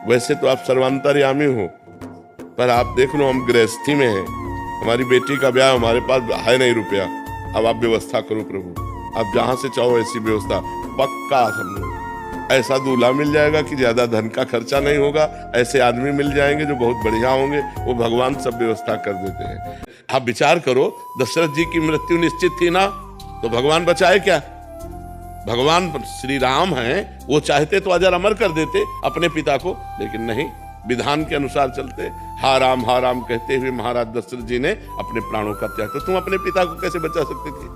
वैसे तो आप सर्वांतर्यामी हो, पर आप देख लो हम गृहस्थी में हैं, हमारी बेटी का ब्याह, हमारे पास है नहीं रुपया, अब आप व्यवस्था करो प्रभु, आप जहाँ से चाहो ऐसी व्यवस्था। पक्का समझो ऐसा दूल्हा मिल जाएगा कि ज्यादा धन का खर्चा नहीं होगा, ऐसे आदमी मिल जाएंगे जो बहुत बढ़िया होंगे, वो भगवान सब व्यवस्था कर देते हैं। आप विचार करो, दशरथ जी की मृत्यु निश्चित थी ना, तो भगवान बचाए क्या? भगवान श्री राम हैं, वो चाहते तो अजर अमर कर देते अपने पिता को, लेकिन नहीं, विधान के अनुसार चलते। हा राम कहते हुए महाराज दशरथ जी ने अपने प्राणों का त्याग। तो तुम अपने पिता को कैसे बचा सकते थे?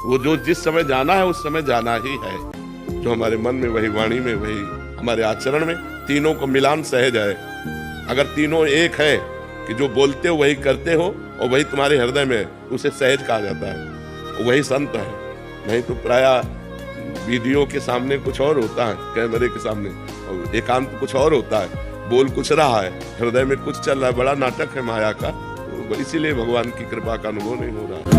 वो जो जिस समय जाना है उस समय जाना ही है, जो हमारे मन में वही वाणी में वही हमारे आचरण में, तीनों को मिलान सहज है। अगर तीनों एक है कि जो बोलते हो वही करते हो और वही तुम्हारे हृदय में, उसे सहज कहा जाता है, वही संत है। नहीं तो प्रायः वीडियो के सामने कुछ और होता है, कैमरे के सामने, और एकांत कुछ और होता है, बोल कुछ रहा है, हृदय में कुछ चल रहा है। बड़ा नाटक है माया का, तो इसीलिए भगवान की कृपा का अनुभव नहीं हो रहा।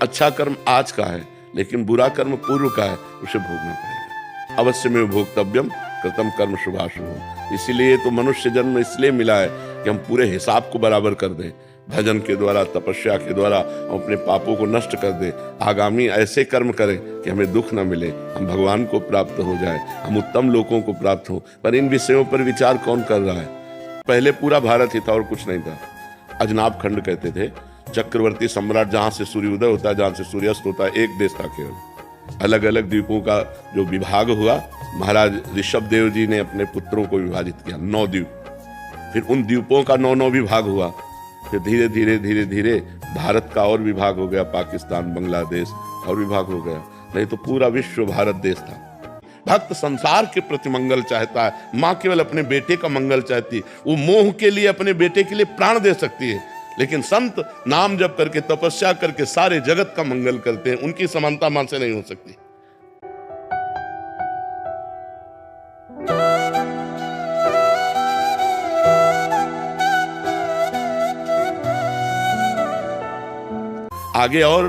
अच्छा कर्म आज का है, लेकिन बुरा कर्म पूर्व का है, उसे भोगना पड़ेगा। अवश्य में भोक्तव्यम कृतम कर्म शुभाशुभ। इसीलिए तो मनुष्य जन्म इसलिए मिला है कि हम पूरे हिसाब को बराबर कर दें, भजन के द्वारा, तपस्या के द्वारा हम अपने पापों को नष्ट कर दें, आगामी ऐसे कर्म करें कि हमें दुख न मिले, हम भगवान को प्राप्त हो जाए, हम उत्तम लोगों को प्राप्त हो। पर इन विषयों पर विचार कौन कर रहा है? पहले पूरा भारत ही था और कुछ नहीं था। अजनाब खंड कहते थे, चक्रवर्ती सम्राट, जहाँ से सूर्योदय होता है, जहाँ से सूर्यास्त होता है, एक देश था केवल। अलग अलग द्वीपों का जो विभाग हुआ, महाराज ऋषभ देव जी ने अपने पुत्रों को विभाजित किया, 9 द्वीप। फिर उन द्वीपों का 9 विभाग हुआ। फिर धीरे धीरे भारत का और विभाग हो गया, पाकिस्तान, बांग्लादेश और विभाग हो गया। नहीं तो पूरा विश्व भारत देश था। भक्त संसार के प्रति मंगल चाहता है, माँ केवल अपने बेटे का मंगल चाहती है, वो मोह के लिए अपने बेटे के लिए प्राण दे सकती है, लेकिन संत नाम जप करके, तपस्या करके सारे जगत का मंगल करते हैं। उनकी समानता मां से नहीं हो सकती। आगे और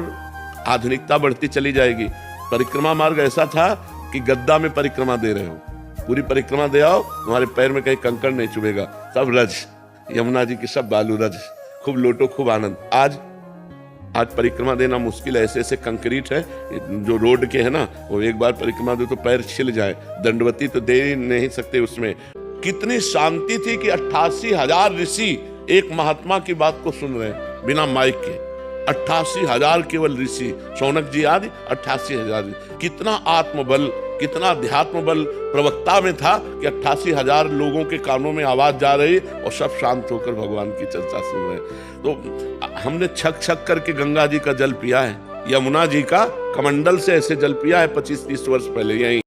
आधुनिकता बढ़ती चली जाएगी। परिक्रमा मार्ग ऐसा था कि गद्दा में परिक्रमा दे रहे हो, पूरी परिक्रमा दे आओ, तुम्हारे पैर में कहीं कंकड़ नहीं चुभेगा, सब रज, यमुना जी की सब बालू रज, खूब लोटो, खूब आनंद। आज परिक्रमा देना मुश्किल है, ऐसे ऐसे कंक्रीट है जो रोड के है ना, वो एक बार परिक्रमा दे तो पैर छिल जाए, दंडवती तो दे ही नहीं सकते उसमें। कितनी शांति थी कि 88,000 ऋषि एक महात्मा की बात को सुन रहे हैं बिना माइक के। 88,000 केवल ऋषि, शौनक जी आदि 88,000। कितना आत्मबल, कितना अध्यात्म बल प्रवक्ता में था कि 88,000 लोगों के कानों में आवाज जा रही और सब शांत होकर भगवान की चर्चा सुन रहे। तो हमने छक छक करके गंगा जी का जल पिया है, यमुना जी का कमंडल से ऐसे जल पिया है 25-30 वर्ष पहले यहीं।